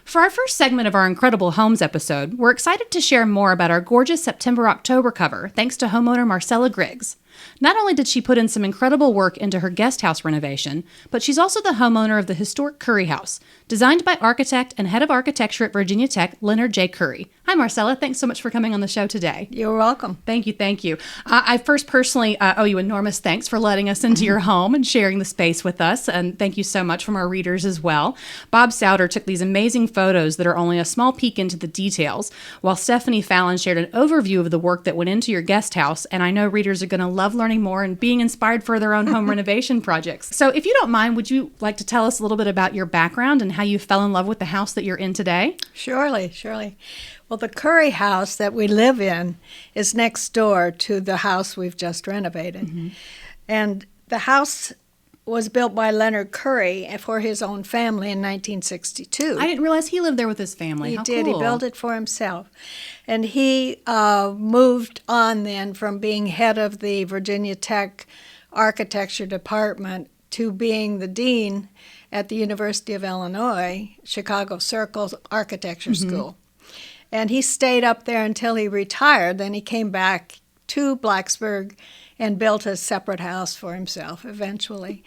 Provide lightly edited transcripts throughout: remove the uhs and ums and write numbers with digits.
For our first segment of our Incredible Homes episode, we're excited to share more about our gorgeous September-October cover, thanks to homeowner Marcella Griggs. Not only did she put in some incredible work into her guest house renovation, but she's also the homeowner of the historic Currie house, designed by architect and head of architecture at Virginia Tech, Leonard J. Currie. Hi, Marcella. Thanks so much for coming on the show today. You're welcome. Thank you, thank you. I first personally owe you enormous thanks for letting us into your home and sharing the space with us, and thank you so much from our readers as well. Bob Souter took these amazing photos that are only a small peek into the details, while Stephanie Fallon shared an overview of the work that went into your guest house, and I know readers are going to love learning more and being inspired for their own home renovation projects. So if you don't mind, would you like to tell us a little bit about your background and how you fell in love with the house that you're in today? Surely. Well, the Currie house that we live in is next door to the house we've just renovated. Mm-hmm. And the house was built by Leonard Currie for his own family in 1962. I didn't realize he lived there with his family. He did. Cool. He built it for himself. And he moved on then from being head of the Virginia Tech architecture department to being the dean at the University of Illinois, Chicago Circle Architecture School. And he stayed up there until he retired. Then he came back to Blacksburg and built a separate house for himself eventually.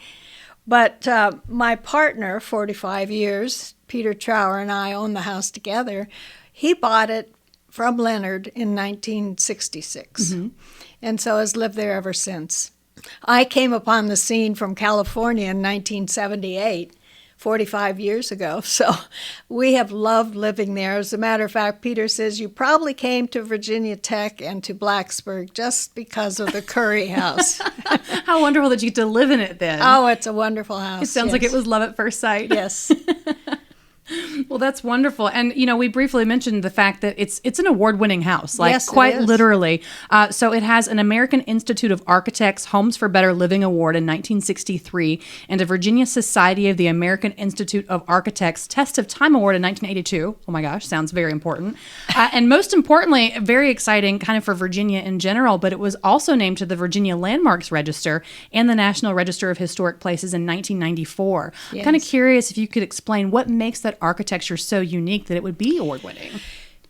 But my partner, 45 years, Peter Trower, and I own the house together. He bought it from Leonard in 1966, and so has lived there ever since. I came upon the scene from California in 1978, 45 years ago, so we have loved living there. As a matter of fact, Peter says you probably came to Virginia Tech and to Blacksburg just because of the Currie house. How wonderful that you get to live in it then. Oh, it's a wonderful house. It sounds like it was love at first sight. Yes. Well, that's wonderful. And, you know, we briefly mentioned the fact that it's an award-winning house, like yes, quite literally. So it has an American Institute of Architects Homes for Better Living Award in 1963 and a Virginia Society of the American Institute of Architects Test of Time Award in 1982. Oh my gosh, sounds very important. And most importantly, very exciting kind of for Virginia in general, but it was also named to the Virginia Landmarks Register and the National Register of Historic Places in 1994. Yes. I'm kind of curious if you could explain what makes that architecture so unique that it would be award-winning.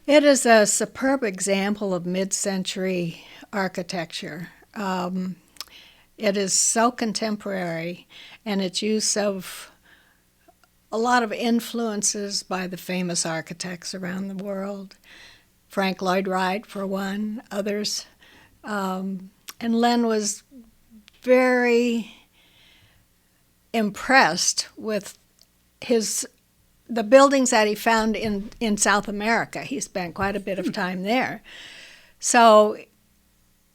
It is a superb example of mid-century architecture. It is so contemporary, and its use of a lot of influences by the famous architects around the world. Frank Lloyd Wright, for one, others. And Len was very impressed with the buildings that he found in South America. He spent quite a bit of time there. So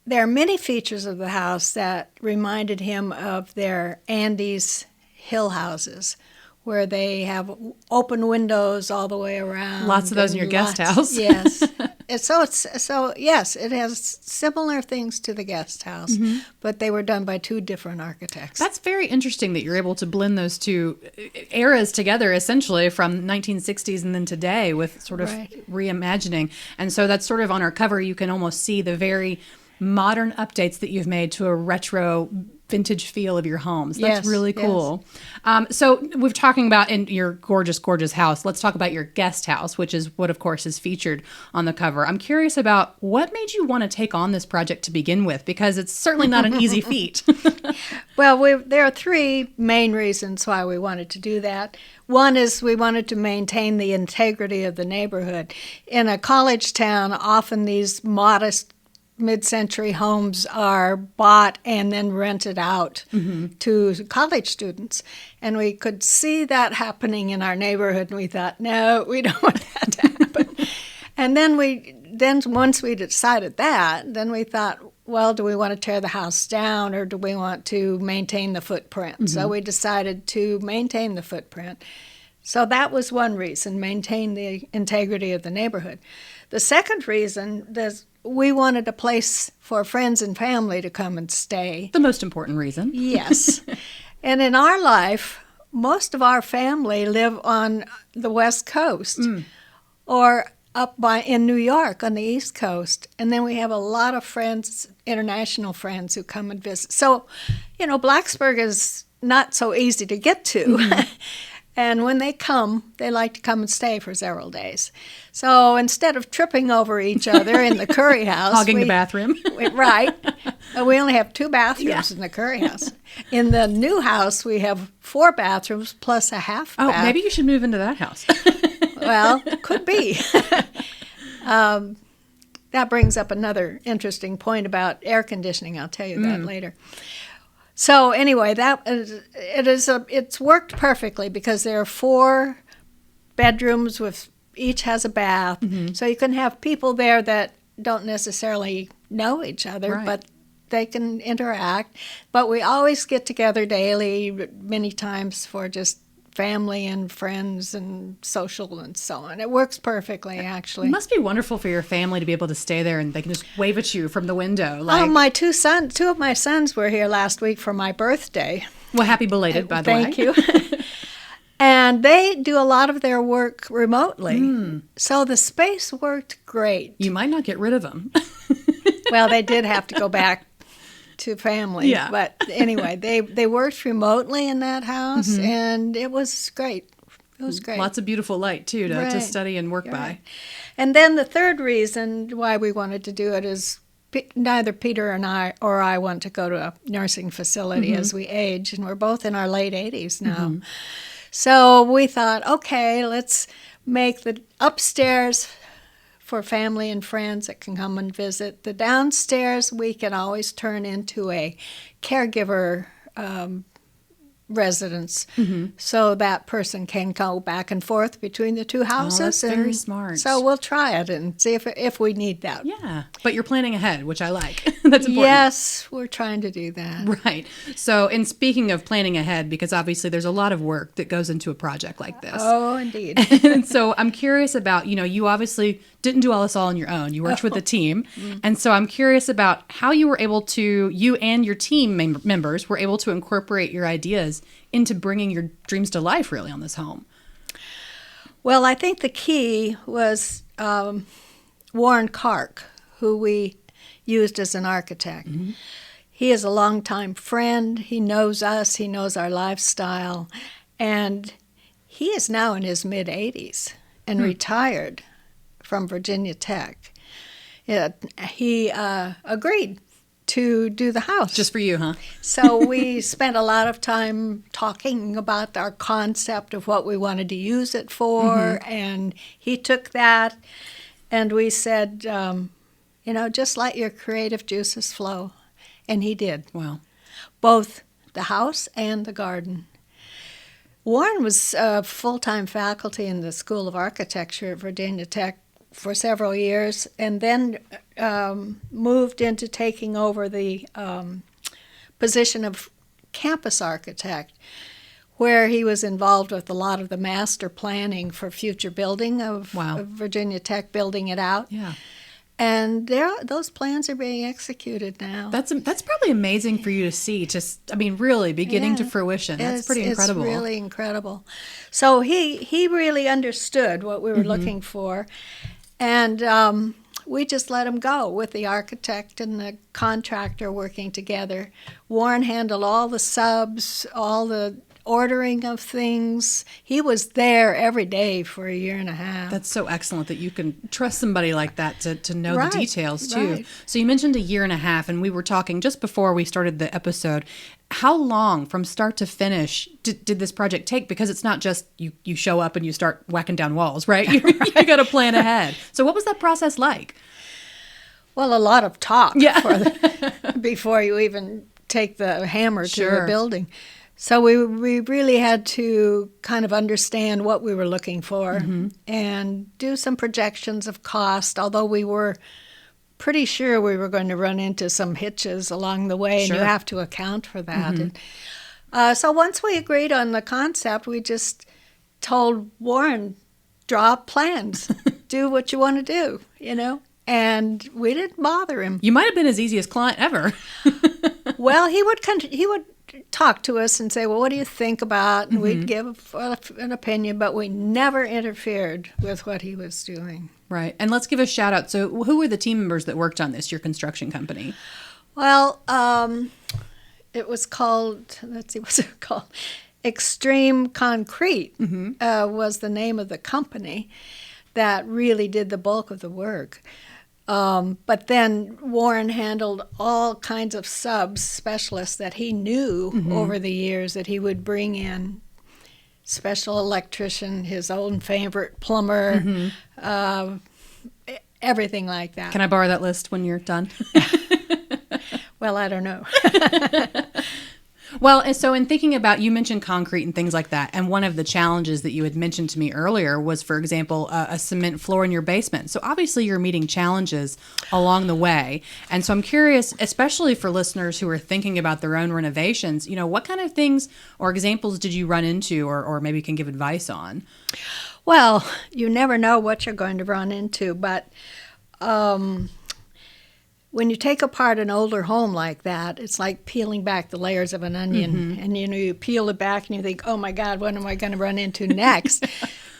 there are many features of the house that reminded him of their Andes hill houses, where they have open windows all the way around. Lots of those in your guest house. Yes. Yes, it has similar things to the guest house, but they were done by two different architects. That's very interesting that you're able to blend those two eras together, essentially, from 1960s and then today with sort of reimagining. And so that's sort of on our cover, you can almost see the very modern updates that you've made to a retro vintage feel of your homes. That's really cool. Yes. So we're talking about in your gorgeous, gorgeous house. Let's talk about your guest house, which is what, of course, is featured on the cover. I'm curious about what made you want to take on this project to begin with, because it's certainly not an easy feat. Well, there are three main reasons why we wanted to do that. One is we wanted to maintain the integrity of the neighborhood. In a college town, often these modest mid-century homes are bought and then rented out to college students. And we could see that happening in our neighborhood, and we thought, no, we don't want that to happen. And then once we decided that, then we thought, well, do we want to tear the house down, or do we want to maintain the footprint? So we decided to maintain the footprint. So that was one reason, maintain the integrity of the neighborhood. The second reason is we wanted a place for friends and family to come and stay. The most important reason. Yes. And in our life, most of our family live on the West Coast or up in New York on the East Coast. And then we have a lot of friends, international friends, who come and visit. So, Blacksburg is not so easy to get to. And when they come, they like to come and stay for several days. So instead of tripping over each other in the Currie house, hogging the bathroom, right? We only have 2 bathrooms in the Currie house. In the new house, we have 4 bathrooms plus a half bath. Oh, maybe you should move into that house. Well, could be. That brings up another interesting point about air conditioning. I'll tell you that later. So anyway, it's worked perfectly because there are 4 bedrooms with each has a bath. So you can have people there that don't necessarily know each other, but they can interact. But we always get together daily, many times for just family and friends and social and so on. It works perfectly, actually. It must be wonderful for your family to be able to stay there and they can just wave at you from the window. My 2 of my sons were here last week for my birthday. Well, happy belated, by the way. Thank you. And they do a lot of their work remotely. So the space worked great. You might not get rid of them. Well, they did have to go back to family. Yeah. But anyway, they worked remotely in that house, and it was great. It was great. Lots of beautiful light, too, to study and work by. Right. And then the third reason why we wanted to do it is neither Peter or I want to go to a nursing facility as we age, and we're both in our late 80s now. So we thought, okay, let's make the upstairs for family and friends that can come and visit. The downstairs we can always turn into a caregiver residence, so that person can go back and forth between the 2 houses. Oh, that's very smart. So we'll try it and see if we need that. Yeah, but you're planning ahead, which I like. That's important. Yes, we're trying to do that. Right. So, in speaking of planning ahead, because obviously there's a lot of work that goes into a project like this. Oh, indeed. And so I'm curious about, you obviously didn't do all this all on your own. You worked with a team. And so I'm curious about how you were able to, you and your team members were able to incorporate your ideas into bringing your dreams to life, really, on this home. Well, I think the key was Warren Kark, who we used as an architect. He is a longtime friend. He knows us. He knows our lifestyle. And he is now in his mid-80s and retired from Virginia Tech. He agreed to do the house. Just for you, huh? So we spent a lot of time talking about our concept of what we wanted to use it for, and he took that, and we said, just let your creative juices flow. And he did. Wow. Both the house and the garden. Warren was full-time faculty in the School of Architecture at Virginia Tech for several years, and then moved into taking over the position of campus architect, where he was involved with a lot of the master planning for future building of Virginia Tech, building it out. Yeah. And those plans are being executed now. That's probably amazing for you to see, really beginning to fruition. That's pretty incredible. It's really incredible. So he really understood what we were looking for. And we just let him go with the architect and the contractor working together. Warren handled all the subs, all the ordering of things. He was there every day for a year and a half. That's so excellent that you can trust somebody like that to know the details, too. Right. So you mentioned a year and a half, and we were talking just before we started the episode. How long from start to finish did this project take? Because it's not just you show up and you start whacking down walls, right? You got to plan ahead. So what was that process like? Well, a lot of talk before you even take the hammer to the building. So we really had to kind of understand what we were looking for and do some projections of cost, although we were pretty sure we were going to run into some hitches along the way, and you have to account for that. And, so once we agreed on the concept, we just told Warren, draw up plans, do what you want to do, and we didn't bother him. You might have been his easiest client ever. Well, he would talk to us and say, well, what do you think about? And we'd give an opinion, but we never interfered with what he was doing. Right. And let's give a shout out. So who were the team members that worked on this, your construction company? Well, it was called, let's see, what's it called? Extreme Concrete was the name of the company that really did the bulk of the work. But then Warren handled all kinds of specialists that he knew over the years that he would bring in. Special electrician, his own favorite plumber, everything like that. Can I borrow that list when you're done? Well, I don't know. Well, and so in thinking about, you mentioned concrete and things like that, and one of the challenges that you had mentioned to me earlier was, for example, a cement floor in your basement. So obviously you're meeting challenges along the way. And so I'm curious, especially for listeners who are thinking about their own renovations, what kind of things or examples did you run into or maybe can give advice on? Well, you never know what you're going to run into, but when you take apart an older home like that, it's like peeling back the layers of an onion. And, you peel it back and you think, oh, my God, what am I going to run into next?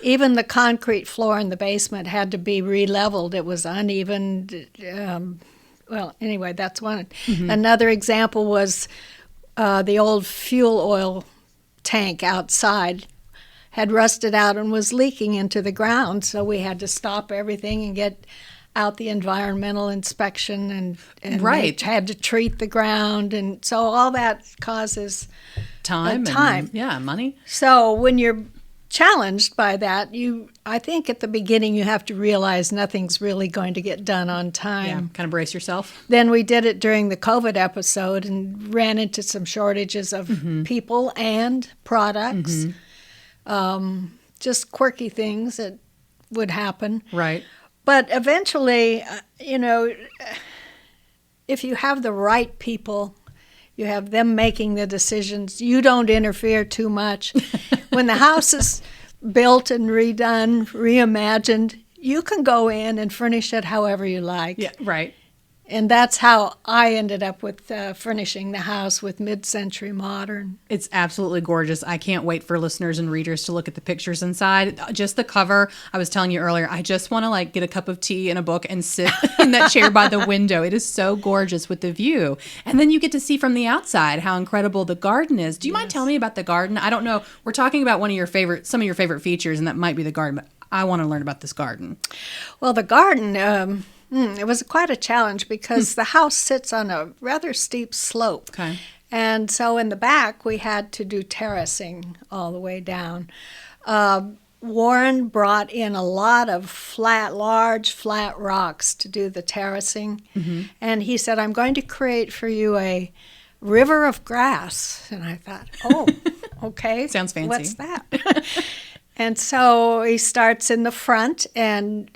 Even the concrete floor in the basement had to be re-leveled. It was uneven. Well, anyway, that's one. Another example was the old fuel oil tank outside had rusted out and was leaking into the ground. So we had to stop everything and get out the environmental inspection and right. Had to treat the ground, and so all that causes time. And money. So when you're challenged by that, I think at the beginning you have to realize nothing's really going to get done on time. Yeah, kind of brace yourself. Then we did it during the COVID episode and ran into some shortages of people and products, just quirky things that would happen. Right. But eventually, if you have the right people, you have them making the decisions, you don't interfere too much. When the house is built and redone, reimagined, you can go in and furnish it however you like. Yeah, right. And that's how I ended up with furnishing the house with mid-century modern. It's absolutely gorgeous. I can't wait for listeners and readers to look at the pictures inside. Just the cover. I was telling you earlier, I just want to get a cup of tea and a book and sit in that chair by the window. It is so gorgeous with the view. And then you get to see from the outside how incredible the garden is. Do you mind telling me about the garden? I don't know. We're talking about some of your favorite features, and that might be the garden, but I want to learn about this garden. Well, the garden, it was quite a challenge because the house sits on a rather steep slope. Okay. And so in the back, we had to do terracing all the way down. Warren brought in a lot of large flat rocks to do the terracing. And he said, I'm going to create for you a river of grass. And I thought, oh, okay. Sounds fancy. What's that? And so he starts in the front, and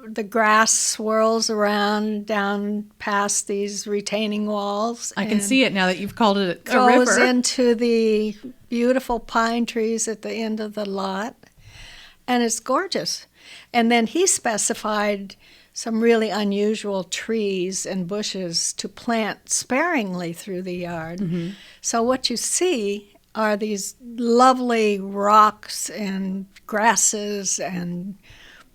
the grass swirls around down past these retaining walls. I can see it now that you've called it a river. Goes river. into the beautiful pine trees at the end of the lot, and it's gorgeous. And then he specified some really unusual trees and bushes to plant sparingly through the yard. So what you see are these lovely rocks and grasses and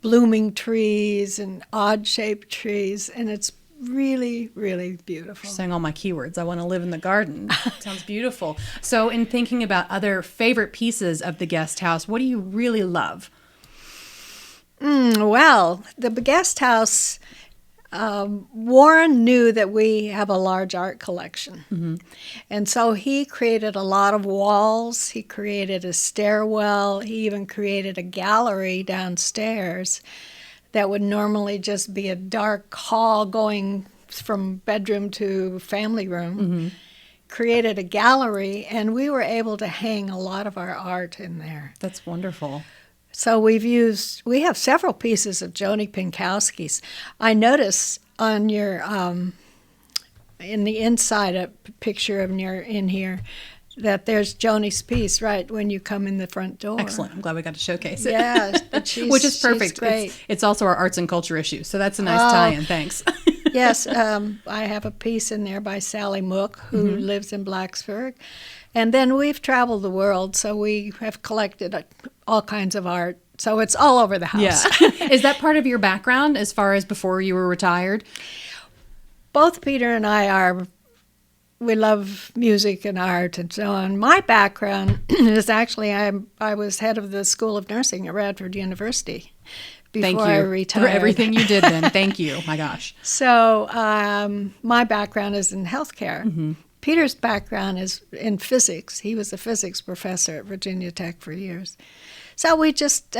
blooming trees and odd-shaped trees, and it's really, really beautiful. You're saying all my keywords. I want to live in the garden. Sounds beautiful. So in thinking about other favorite pieces of the guest house, what do you really love? Well, the guest house, Warren knew that we have a large art collection. And so he created a lot of walls. He created a stairwell. He even created a gallery downstairs that would normally just be a dark hall going from bedroom to family room. Created a gallery, and we were able to hang a lot of our art in there. That's wonderful. So we have several pieces of Joni Pinkowski's. I noticed on your, in the inside a picture of in here, that there's Joni's piece right when you come in the front door. Excellent. I'm glad we got to showcase it. Yes, which is perfect. She's great. It's also our arts and culture issue, so that's a nice tie-in. Thanks. Yes, I have a piece in there by Sally Mook, who lives in Blacksburg. And then we've traveled the world, so we have collected all kinds of art. So it's all over the house. Yeah. Is that part of your background as far as before you were retired? Both Peter and I are we love music and art and so on. My background is actually I was head of the School of Nursing at Radford University before I retired. For everything you did then. Thank you. My gosh. So my background is in healthcare. Peter's background is in physics. He was a physics professor at Virginia Tech for years. So we just,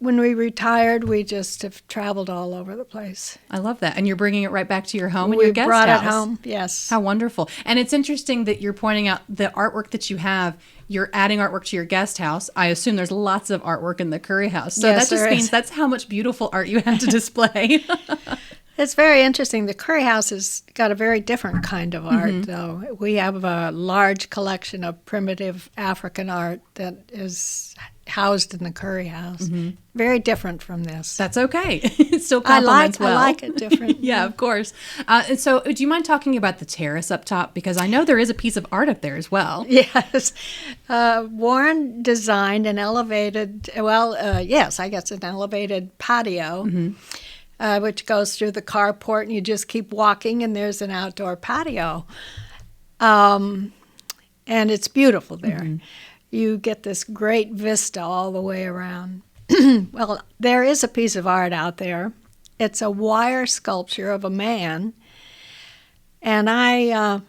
when we retired, we just have traveled all over the place. I love that. And you're bringing it right back to your home and your guest house. We brought it home, yes. How wonderful. And it's interesting that you're pointing out the artwork that you have. You're adding artwork to your guest house. I assume there's lots of artwork in the Currie house. So yes, that just means that's how much beautiful art you have to display. It's very interesting. The Currie house has got a very different kind of art, though. We have a large collection of primitive African art that is housed in the Currie house. Very different from this. That's okay. It still complements well. I like it different. Yeah, of course. And so do you mind talking about the terrace up top? Because I know there is a piece of art up there as well. Yes. Warren designed an elevated, yes, I guess an elevated patio, which goes through the carport, and you just keep walking, and there's an outdoor patio. And it's beautiful there. You get this great vista all the way around. Well, there is a piece of art out there. It's a wire sculpture of a man, and I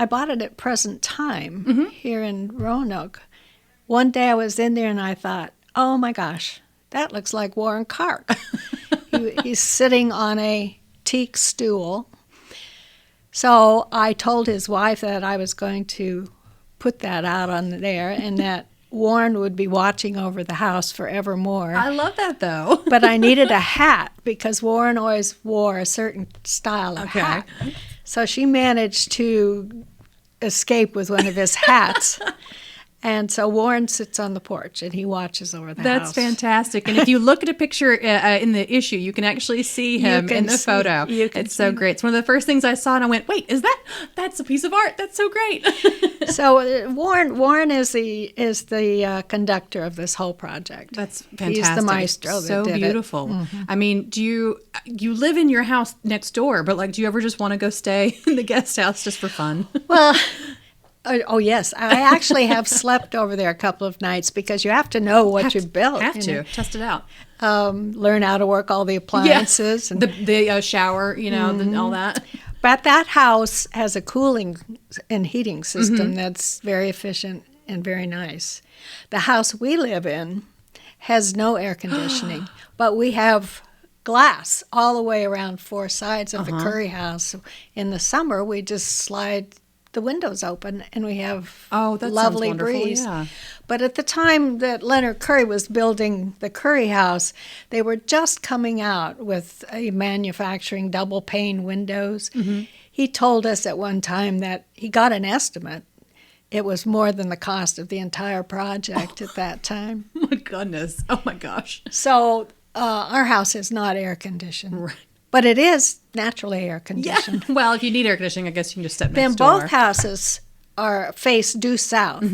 bought it at Present Time here in Roanoke. One day I was in there and I thought, oh my gosh, that looks like Warren Clark. He's sitting on a teak stool. So I told his wife that I was going to put that out on there and that Warren would be watching over the house forevermore. I love that, though. But I needed a hat because Warren always wore a certain style of hat. So she managed to escape with one of his hats. And so Warren sits on the porch and he watches over the house. That's fantastic. And if you look at a picture in the issue, you can actually see him in the photo. It's so great. It's one of the first things I saw, and I went, "Wait, that's a piece of art? That's so great." So Warren is the conductor of this whole project. That's fantastic. He's the maestro. So beautiful. I mean, do you live in your house next door? But do you ever just want to go stay in the guest house just for fun? Well. Oh, yes. I actually have slept over there a couple of nights because you have to know what you've built. Test it out. Learn how to work all the appliances. And the shower, all that. But that house has a cooling and heating system that's very efficient and very nice. The house we live in has no air conditioning, but we have glass all the way around four sides of the Currie house. In the summer, we just slide the windows open and we have lovely breeze. Yeah. But at the time that Leonard Currie was building the Currie house, they were just coming out with a manufacturing double pane windows. He told us at one time that he got an estimate. It was more than the cost of the entire project at that time. Oh my goodness. Oh my gosh. So our house is not air conditioned. Right. But it is naturally air conditioned. Yeah. Well, if you need air conditioning, I guess you can just step next door. Then both houses are face due south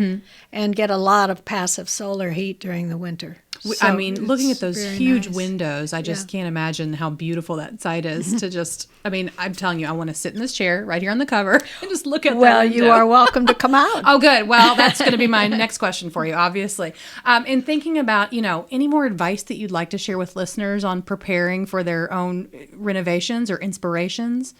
and get a lot of passive solar heat during the winter. So I mean, looking at those huge windows, I just can't imagine how beautiful that site is to just, I'm telling you, I want to sit in this chair right here on the cover and just look at that window. You are welcome to come out. Oh, good. Well, that's going to be my next question for you, obviously. In thinking about, any more advice that you'd like to share with listeners on preparing for their own renovations or inspirations?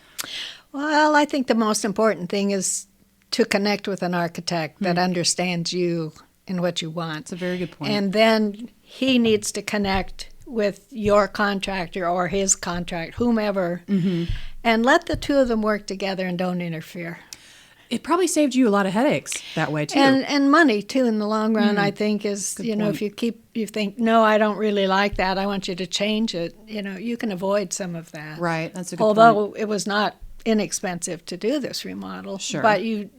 Well, I think the most important thing is to connect with an architect that understands you and what you want. That's a very good point. And then he needs to connect with your contractor or his contract, whomever, and let the two of them work together and don't interfere. It probably saved you a lot of headaches that way, too. And money, too, in the long run, I think, is, good point. If you think, no, I don't really like that, I want you to change it, you can avoid some of that. Right, that's a good point. Although it was not inexpensive to do this remodel. Sure. But you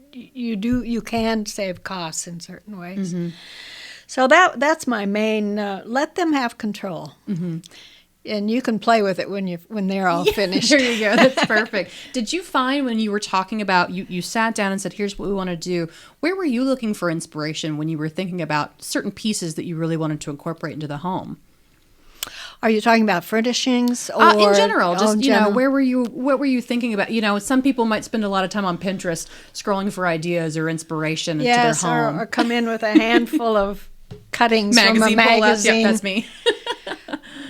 can save costs in certain ways. So that's my main. Let them have control, and you can play with it when they're all finished. There you go. That's perfect. Did you find when you were talking about you sat down and said, "Here's what we want to do"? Where were you looking for inspiration when you were thinking about certain pieces that you really wanted to incorporate into the home? Are you talking about furnishings or in general? Just in you know, general? what were you thinking about? You know, some people might spend a lot of time on Pinterest scrolling for ideas or inspiration Yes, to their home. or come in with a handful of cuttings from a magazine. Yep, that's me.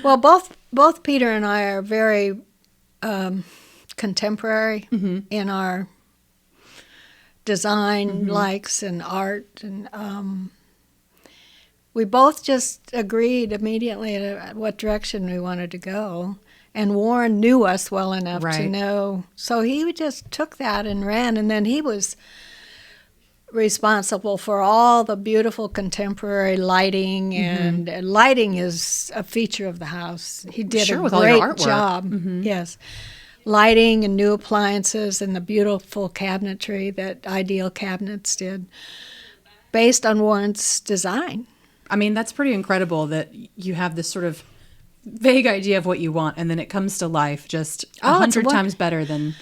Well, both Peter and I are very contemporary in our design likes and art, and we both just agreed immediately at what direction we wanted to go. And Warren knew us well enough to know, so he just took that and ran, and then he was responsible for all the beautiful contemporary lighting, and lighting is a feature of the house. He did a with all your great artwork. job. Yes. Lighting and new appliances and the beautiful cabinetry that Ideal Cabinets did based on Warren's design. I mean, that's pretty incredible that you have this sort of vague idea of what you want, and then it comes to life just 100 times better than...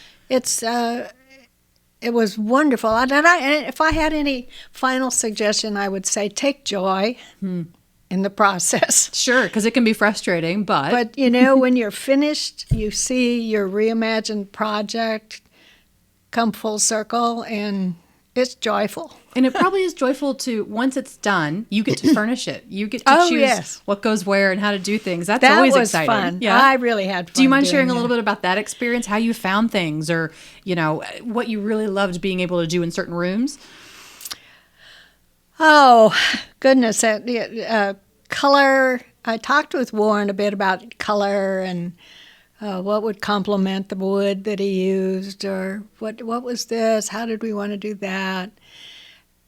It was wonderful. And if I had any final suggestion, I would say take joy in the process. Sure, because it can be frustrating, but... But, you know, when you're finished, you see your reimagined project come full circle, and it's joyful. And it probably is joyful to, once it's done, you get to furnish it. You get to choose what goes where and how to do things. That's always exciting. That was fun. Yeah? I really had fun. Do you mind sharing a little bit about that experience, how you found things, or, you know, what you really loved being able to do in certain rooms? Oh, goodness. Color. I talked with Warren a bit about color and what would complement the wood that he used, or what was this? How did we want to do that?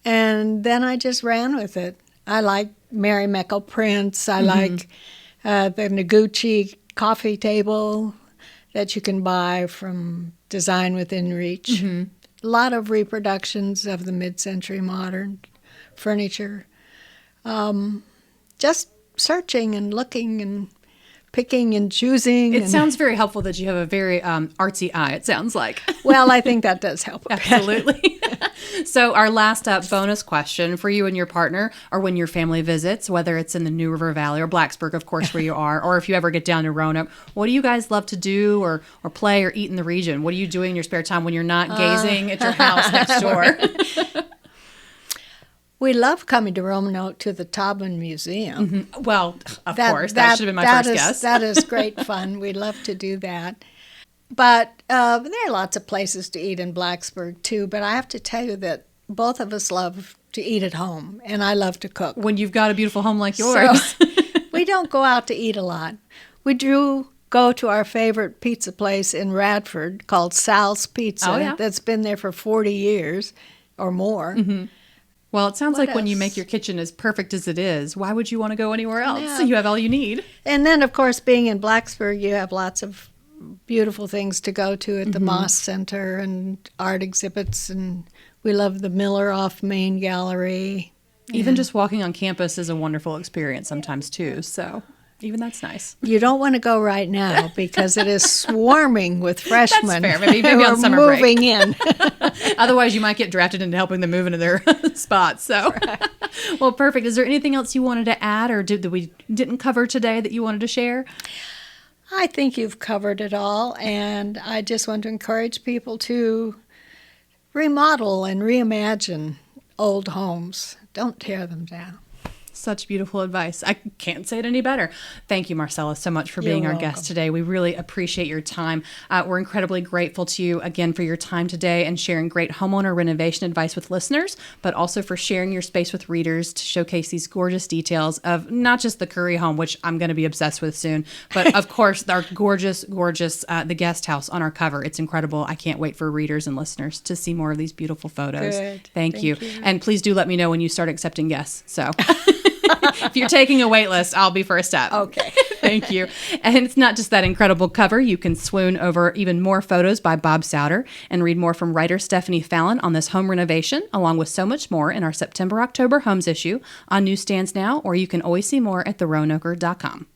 And then I just ran with it. I like Mary Meckel prints. I like the Noguchi coffee table that you can buy from Design Within Reach. A lot of reproductions of the mid-century modern furniture. Just searching and looking and picking and choosing. It sounds very helpful that you have a very artsy eye, it sounds like. Well, I think that does help. Absolutely. So our last bonus question for you and your partner, or when your family visits, whether it's in the New River Valley or Blacksburg, of course, where you are, or if you ever get down to Roanoke, what do you guys love to do or play or eat in the region? What are you doing in your spare time when you're not gazing at your house next door? We love coming to Roanoke to the Taubman Museum. Well, of course, that should have been my first guess. That is great fun. We love to do that. But there are lots of places to eat in Blacksburg, too. But I have to tell you that both of us love to eat at home, and I love to cook. When you've got a beautiful home like yours. So, we don't go out to eat a lot. We do go to our favorite pizza place in Radford called Sal's Pizza. That's been there for 40 years or more. Well, it sounds like when you make your kitchen as perfect as it is, why would you want to go anywhere else? Yeah. You have all you need. And then, of course, being in Blacksburg, you have lots of beautiful things to go to at the Moss Center and art exhibits. And we love the Miller off Main Gallery. Even just walking on campus is a wonderful experience sometimes, too. So even that's nice. You don't want to go right now because it is swarming with freshmen. That's fair. Maybe on summer break. Moving in. Otherwise, you might get drafted into helping them move into their spots. So, well, perfect. Is there anything else you wanted to add or that we didn't cover today that you wanted to share? I think you've covered it all, and I just want to encourage people to remodel and reimagine old homes. Don't tear them down. Such beautiful advice. I can't say it any better. Thank you, Marcella, so much for being our guest today. We really appreciate your time. We're incredibly grateful to you again for your time today and sharing great homeowner renovation advice with listeners, but also for sharing your space with readers to showcase these gorgeous details of not just the Currie home, which I'm going to be obsessed with soon, but of course, our gorgeous, the guest house on our cover. It's incredible. I can't wait for readers and listeners to see more of these beautiful photos. Good. Thank you. And please do let me know when you start accepting guests. So... If you're taking a wait list, I'll be first up. Okay. Thank you. And it's not just that incredible cover. You can swoon over even more photos by Bob Souter and read more from writer Stephanie Fallon on this home renovation, along with so much more in our September-October Homes issue on newsstands now, or you can always see more at theroanoker.com.